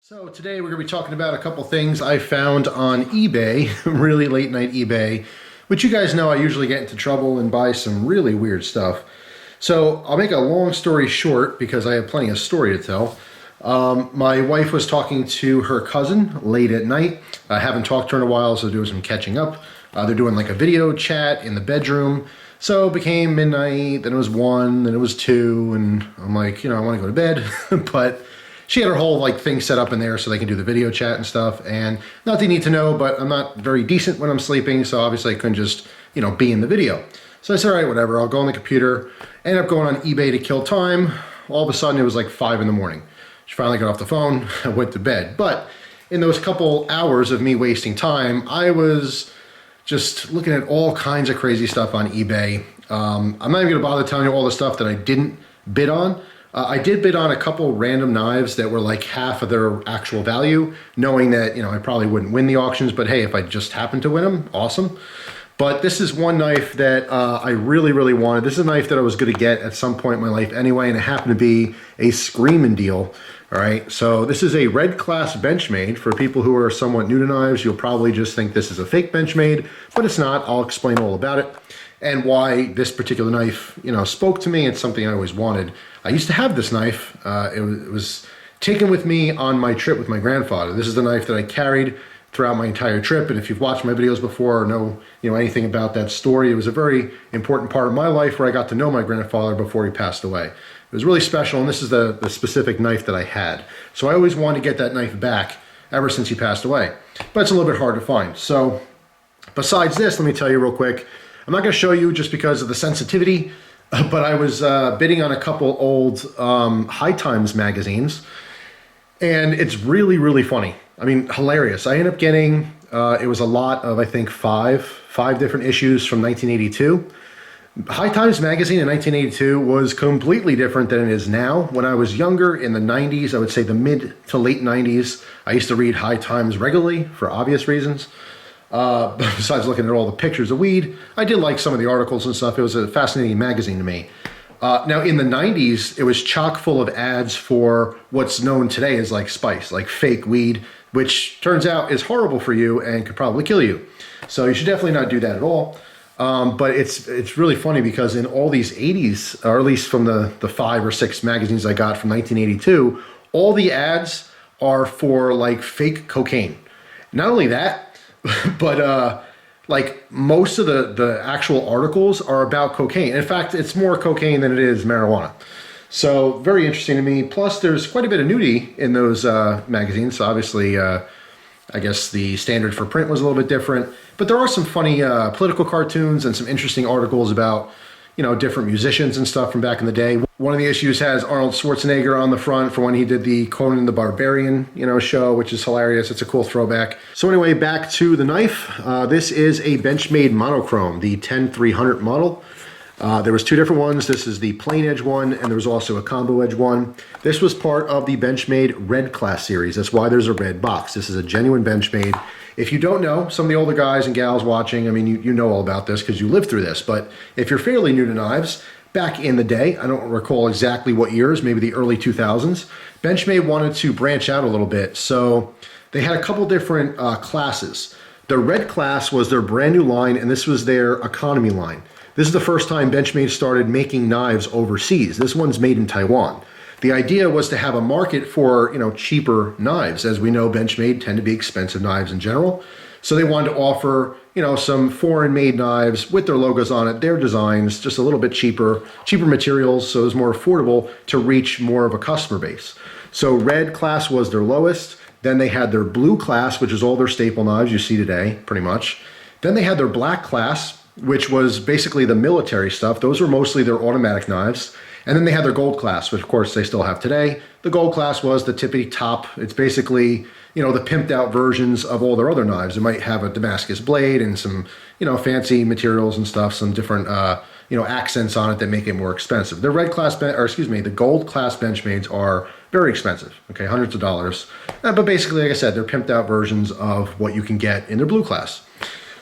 So today we're going to be talking about a couple things I found on eBay, really late night eBay, which you guys know I usually get into trouble and buy some really weird stuff. So I'll make a long story short because I have plenty of story to tell. My wife was talking to her cousin late at night. I haven't talked to her in a while, so doing some catching up. They're doing like a video chat in the bedroom. So it became midnight, then it was 1, then it was 2, and I'm like, I want to go to bed, but she had her whole like thing set up in there so they can do the video chat and stuff. And not that you need to know, but I'm not very decent when I'm sleeping, so obviously I couldn't just, be in the video. So I said, all right, whatever, I'll go on the computer. Ended up going on eBay to kill time. All of a sudden it was like 5 in the morning. She finally got off the phone, I went to bed. But in those couple hours of me wasting time, I was just looking at all kinds of crazy stuff on eBay. I'm not even gonna bother telling you all the stuff that I didn't bid on. I did bid on a couple random knives that were like half of their actual value, knowing that, I probably wouldn't win the auctions, but hey, if I just happened to win them, awesome. But this is one knife that I really, really wanted. This is a knife that I was gonna get at some point in my life anyway, and it happened to be a screaming deal. All right, so this is a red class Benchmade. For people who are somewhat new to knives, you'll probably just think this is a fake Benchmade, but it's not. I'll explain all about it and why this particular knife, spoke to me. It's something I always wanted. I used to have this knife. It was taken with me on my trip with my grandfather. This is the knife that I carried throughout my entire trip. And if you've watched my videos before or know, anything about that story, it was a very important part of my life where I got to know my grandfather before he passed away. It was really special, and this is the specific knife that I had. So I always wanted to get that knife back ever since he passed away. But it's a little bit hard to find. So besides this, let me tell you real quick, I'm not going to show you just because of the sensitivity, but I was bidding on a couple old High Times magazines, and it's really, really funny. I mean, hilarious. I ended up getting, it was a lot of, I think, five different issues from 1982. High Times magazine in 1982 was completely different than it is now. When I was younger, in the 90s, I would say the mid to late 90s, I used to read High Times regularly for obvious reasons. Besides looking at all the pictures of weed, I did like some of the articles and stuff. It was a fascinating magazine to me. Now in the 90s, it was chock full of ads for what's known today as like spice, like fake weed, which turns out is horrible for you and could probably kill you. So you should definitely not do that at all. But it's really funny because in all these 80s, or at least from the 5 or 6 magazines I got from 1982, all the ads are for like fake cocaine. Not only that, but like most of the actual articles are about cocaine. In fact, it's more cocaine than it is marijuana. So very interesting to me. Plus there's quite a bit of nudity in those magazines. So obviously, I guess the standard for print was a little bit different, but there are some funny political cartoons and some interesting articles about, different musicians and stuff from back in the day. One of the issues has Arnold Schwarzenegger on the front for when he did the Conan the Barbarian, show, which is hilarious. It's a cool throwback. So anyway, back to the knife. This is a Benchmade Monochrome, the 10300 model. There was 2 different ones. This is the plain edge one, and there was also a combo edge one. This was part of the Benchmade Red Class series. That's why there's a red box. This is a genuine Benchmade. If you don't know, some of the older guys and gals watching, I mean, you know all about this because you lived through this. But if you're fairly new to knives, back in the day, I don't recall exactly what years, maybe the early 2000s, Benchmade wanted to branch out a little bit. So they had a couple different classes. The red class was their brand new line, and this was their economy line. This is the first time Benchmade started making knives overseas. This one's made in Taiwan. The idea was to have a market for, cheaper knives. As we know, Benchmade tend to be expensive knives in general. So they wanted to offer, some foreign-made knives with their logos on it, their designs, just a little bit cheaper materials, so it was more affordable to reach more of a customer base. So red class was their lowest. Then they had their blue class, which is all their staple knives you see today, pretty much. Then they had their black class, which was basically the military stuff. Those were mostly their automatic knives. And then they had their gold class, which of course they still have today. The gold class was the tippity top. It's basically, the pimped out versions of all their other knives. It might have a Damascus blade and some, fancy materials and stuff, some different, accents on it that make it more expensive. The the gold class Benchmades are very expensive, okay, hundreds of dollars. But basically, like I said, they're pimped out versions of what you can get in their blue class.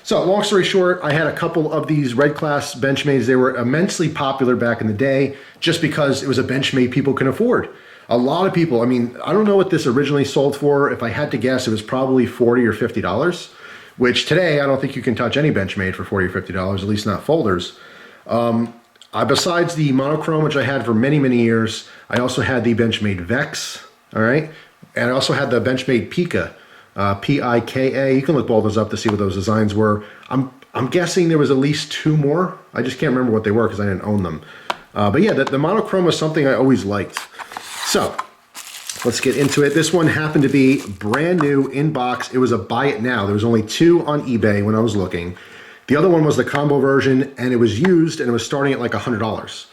So long story short, I had a couple of these red class Benchmades. They were immensely popular back in the day just because it was a Benchmade people can afford. A lot of people, I mean, I don't know what this originally sold for. If I had to guess, it was probably $40 or $50, which today I don't think you can touch any Benchmade for $40 or $50, at least not folders. Besides the monochrome, which I had for many, many years, I also had the Benchmade Vex, all right? And I also had the Benchmade Pika, P-I-K-A. You can look all those up to see what those designs were. I'm guessing there was at least 2 more. I just can't remember what they were because I didn't own them. But yeah, the monochrome was something I always liked. So let's get into it. This one happened to be brand new in box. It was a buy it now. There was only 2 on eBay when I was looking. The other one was the combo version, and it was used, and it was starting at like $100.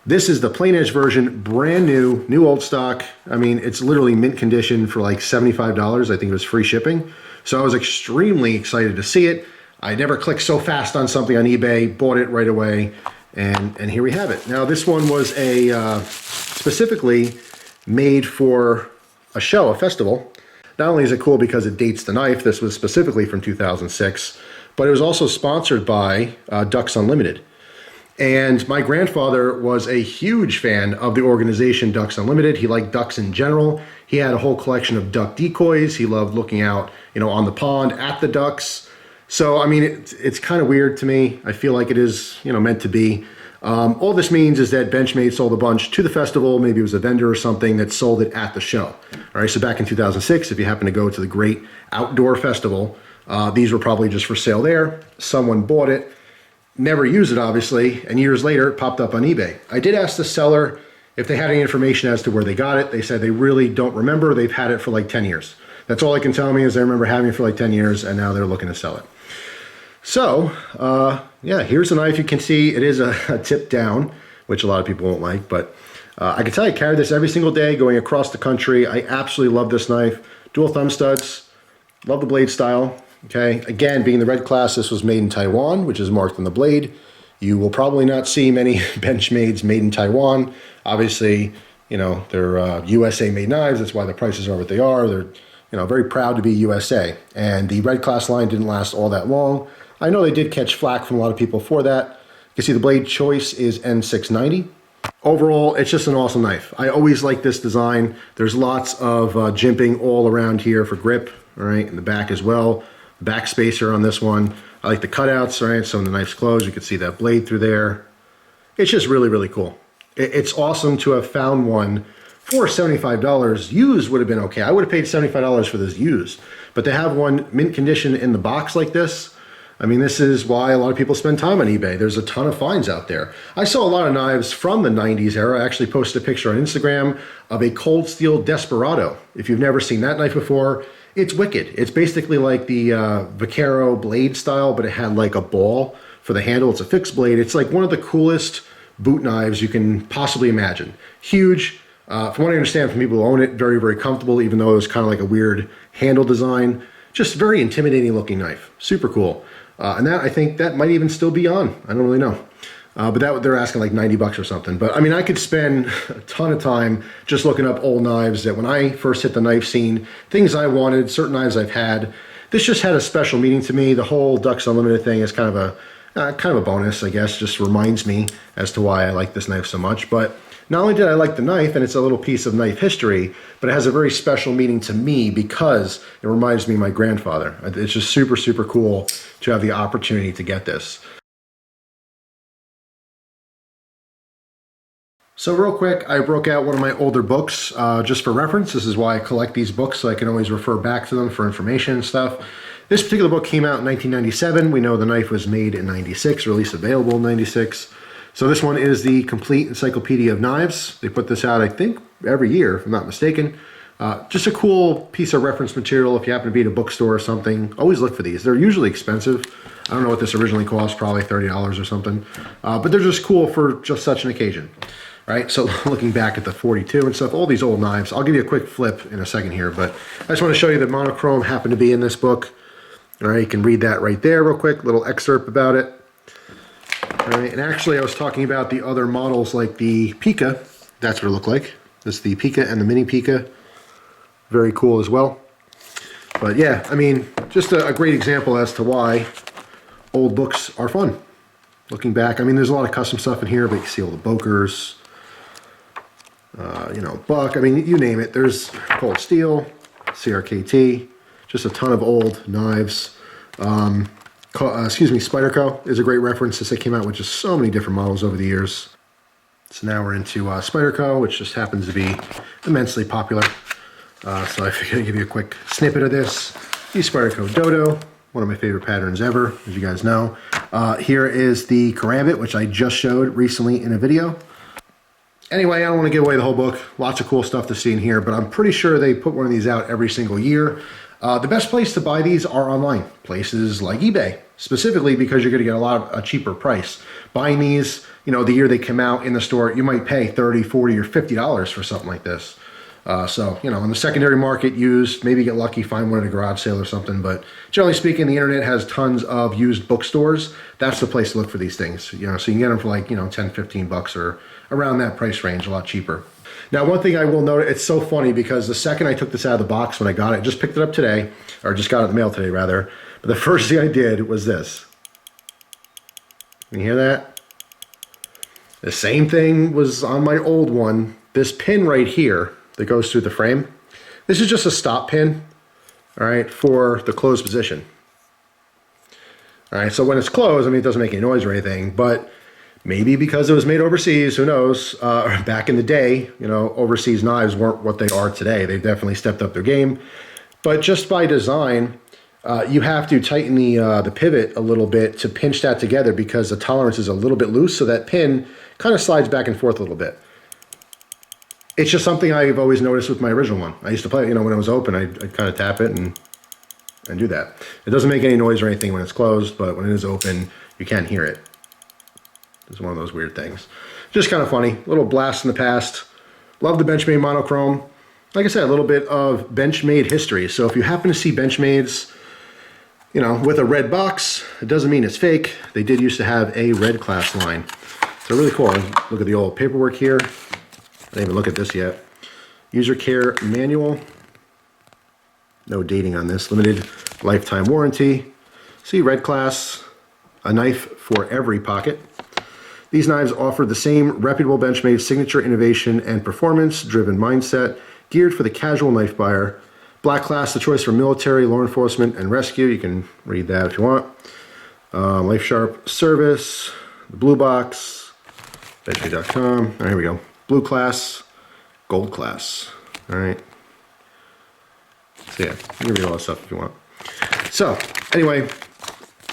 This is the plain edge version, brand new old stock. I mean, it's literally mint condition for like $75. I think it was free shipping. So I was extremely excited to see it. I never clicked so fast on something on eBay, bought it right away, and here we have it. Now this one was a specifically made for a show, a festival. Not only is it cool because it dates the knife, this was specifically from 2006, but it was also sponsored by Ducks Unlimited. And my grandfather was a huge fan of the organization Ducks Unlimited. He liked ducks in general. He had a whole collection of duck decoys. He loved looking out, you know, on the pond at the ducks. So, I mean, it's kind of weird to me. I feel like it is, you know, meant to be. All this means is that Benchmade sold a bunch to the festival. Maybe it was a vendor or something that sold it at the show. All right, so back in 2006, if you happen to go to the great outdoor festival, these were probably just for sale there. Someone bought it, never used it obviously, and years later it popped up on eBay. I did ask the seller if they had any information as to where they got it. They said they really don't remember. They've had it for like 10 years. That's all they can tell me is they remember having it for like 10 years and now they're looking to sell it. So, yeah, here's the knife. You can see it is a tip down, which a lot of people won't like, but I can tell you I carry this every single day going across the country. I absolutely love this knife. Dual thumb studs, love the blade style. Okay, again, being the red class, this was made in Taiwan, which is marked on the blade. You will probably not see many Benchmades made in Taiwan. Obviously, you know, they're USA made knives. That's why the prices are what they are. They're, you know, very proud to be USA. And the red class line didn't last all that long. I know they did catch flack from a lot of people for that. You can see the blade choice is N690. Overall, it's just an awesome knife. I always like this design. There's lots of jimping all around here for grip, all right, in the back as well. Back spacer on this one. I like the cutouts, right? So when the knife's closed, you can see that blade through there. It's just really, really cool. It's awesome to have found one for $75. Used would have been okay. I would have paid $75 for this used. But to have one mint condition in the box like this, I mean, this is why a lot of people spend time on eBay. There's a ton of finds out there. I saw a lot of knives from the 90s era. I actually posted a picture on Instagram of a cold steel Desperado. If you've never seen that knife before, it's wicked. It's basically like the Vaquero blade style, but it had like a ball for the handle. It's a fixed blade. It's like one of the coolest boot knives you can possibly imagine. Huge. From what I understand from people who own it, very, very comfortable, even though it was kind of like a weird handle design. Just very intimidating looking knife. Super cool. And that, I think that might even still be on. I don't really know. But that they're asking like 90 bucks or something. But I mean, I could spend a ton of time just looking up old knives that when I first hit the knife scene, things I wanted, certain knives I've had. This just had a special meaning to me. The whole Ducks Unlimited thing is kind of a bonus, I guess. Just reminds me as to why I like this knife so much. But not only did I like the knife, and it's a little piece of knife history, but it has a very special meaning to me because it reminds me of my grandfather. It's just super, super cool to have the opportunity to get this. So real quick, I broke out one of my older books just for reference. This is why I collect these books, so I can always refer back to them for information and stuff. This particular book came out in 1997. We know the knife was made in 96, or at least available in 96. So this one is the Complete Encyclopedia of Knives. They put this out, I think, every year, if I'm not mistaken. Just a cool piece of reference material if you happen to be at a bookstore or something. Always look for these. They're usually expensive. I don't know what this originally cost, probably $30 or something. But they're just cool for just such an occasion. Right, so looking back at the 42 and stuff, all these old knives. I'll give you a quick flip in a second here, but I just want to show you that monochrome happened to be in this book. All right, you can read that right there real quick, little excerpt about it. All right, and actually I was talking about the other models like the Pika. That's what it looked like. This is the Pika and the Mini Pika. Very cool as well. But yeah, I mean, just a great example as to why old books are fun. Looking back, I mean, there's a lot of custom stuff in here, but you can see all the Bokers. you know, buck, I mean, you name it. There's cold steel, CRKT, just a ton of old knives. Excuse me, Spyderco is a great reference since they came out with just so many different models over the years. So now we're into Spyderco, which just happens to be immensely popular. So I figured I'd give you a quick snippet of this. The Spyderco Dodo, one of my favorite patterns ever, as you guys know. Here is the Karambit, which I just showed recently in a video. Anyway, I don't want to give away the whole book. Lots of cool stuff to see in here, but I'm pretty sure they put one of these out every single year. The best place to buy these are online, places like eBay, specifically because you're going to get a cheaper price. Buying these, you know, the year they come out in the store, you might pay $30, $40, or $50 for something like this. So, you know, in the secondary market, used, maybe get lucky, find one at a garage sale or something. But generally speaking, the internet has tons of used bookstores. That's the place to look for these things. You know, so you can get them for like, you know, 10, 15 bucks or around that price range, a lot cheaper. Now, one thing I will note, it's so funny because the second I took this out of the box when I got it, just picked it up today, or just got it in the mail today rather, but the first thing I did was this. Can you hear that? The same thing was on my old one. This pin right here that goes through the frame, this is just a stop pin, all right, for the closed position. All right, so when it's closed, I mean, it doesn't make any noise or anything, but maybe because it was made overseas, who knows, back in the day, you know, overseas knives weren't what they are today. They've definitely stepped up their game. But just by design, you have to tighten the pivot a little bit to pinch that together because the tolerance is a little bit loose, so that pin kind of slides back and forth a little bit. It's just something I've always noticed with my original one. I used to play, you know, when it was open, I'd kind of tap it and do that. It doesn't make any noise or anything when it's closed, but when it is open, you can hear it. It's one of those weird things. Just kind of funny. Little blast in the past. Love the Benchmade Monochrome. Like I said, a little bit of Benchmade history. So if you happen to see Benchmades, you know, with a red box, it doesn't mean it's fake. They did used to have a red class line. So really cool. Look at the old paperwork here. I didn't even look at this yet. User care manual. No dating on this. Limited lifetime warranty. See, red class. A knife for every pocket. These knives offer the same reputable Benchmade signature innovation and performance-driven mindset geared for the casual knife buyer. Black class, the choice for military, law enforcement, and rescue. You can read that if you want. Life Sharp service. The blue box. Benchmade.com. All right, here we go. Blue class, gold class. All right. So yeah, you can read all that stuff if you want. So anyway,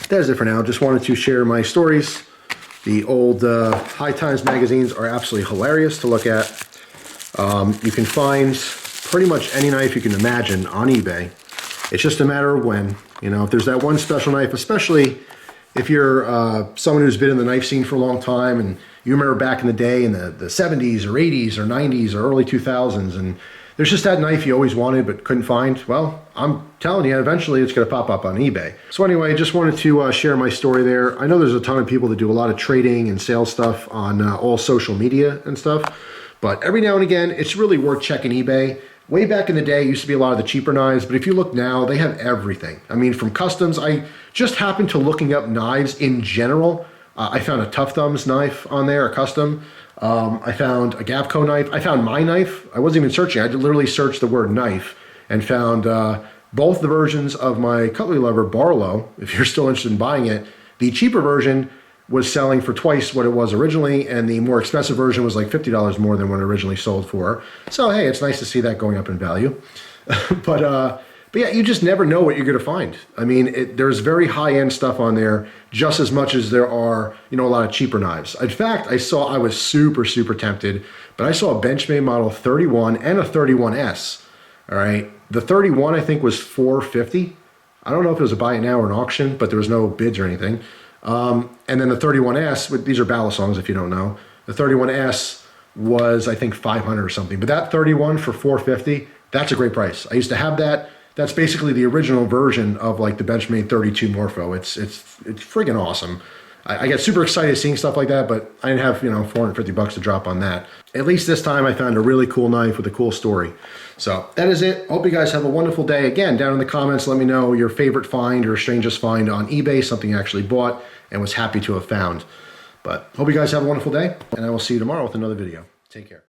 that is it for now. Just wanted to share my stories. The old High Times magazines are absolutely hilarious to look at. You can find pretty much any knife you can imagine on eBay. It's just a matter of when. You know, if there's that one special knife, especially if you're someone who's been in the knife scene for a long time and you remember back in the day in the 70s or 80s or 90s or early 2000s, and there's just that knife you always wanted but couldn't find. Well, I'm telling you, eventually it's going to pop up on eBay. So anyway, just wanted to share my story there. I know there's a ton of people that do a lot of trading and sales stuff on all social media and stuff, but every now and again, it's really worth checking eBay. Way back in the day, it used to be a lot of the cheaper knives, but if you look now, they have everything. I mean, from customs, I just happened to looking up knives in general. I found a Tough Thumbs knife on there, a custom. I found a Gapco knife. I found my knife. I wasn't even searching. I literally searched the word knife and found both the versions of my CUTLERYLOVER Barlow. If you're still interested in buying it, the cheaper version was selling for twice what it was originally, and the more expensive version was like $50 more than what it originally sold for. So hey, it's nice to see that going up in value. But yeah, you just never know what you're going to find. I mean, there's very high-end stuff on there, just as much as there are, you know, a lot of cheaper knives. In fact, I was super, super tempted, but I saw a Benchmade model 31 and a 31S. All right, the 31 I think was $450. I don't know if it was a buy it now or an auction, but there was no bids or anything. And then the 31S, these are Balisongs if you don't know. The 31S was I think $500 or something, but that 31 for $450, that's a great price. I used to have that. That's basically the original version of like the Benchmade 32 Morpho. It's friggin' awesome. I get super excited seeing stuff like that, but I didn't have, you know, 450 bucks to drop on that. At least this time I found a really cool knife with a cool story. So that is it. Hope you guys have a wonderful day. Again, down in the comments, let me know your favorite find or strangest find on eBay, something you actually bought and was happy to have found. But hope you guys have a wonderful day, and I will see you tomorrow with another video. Take care.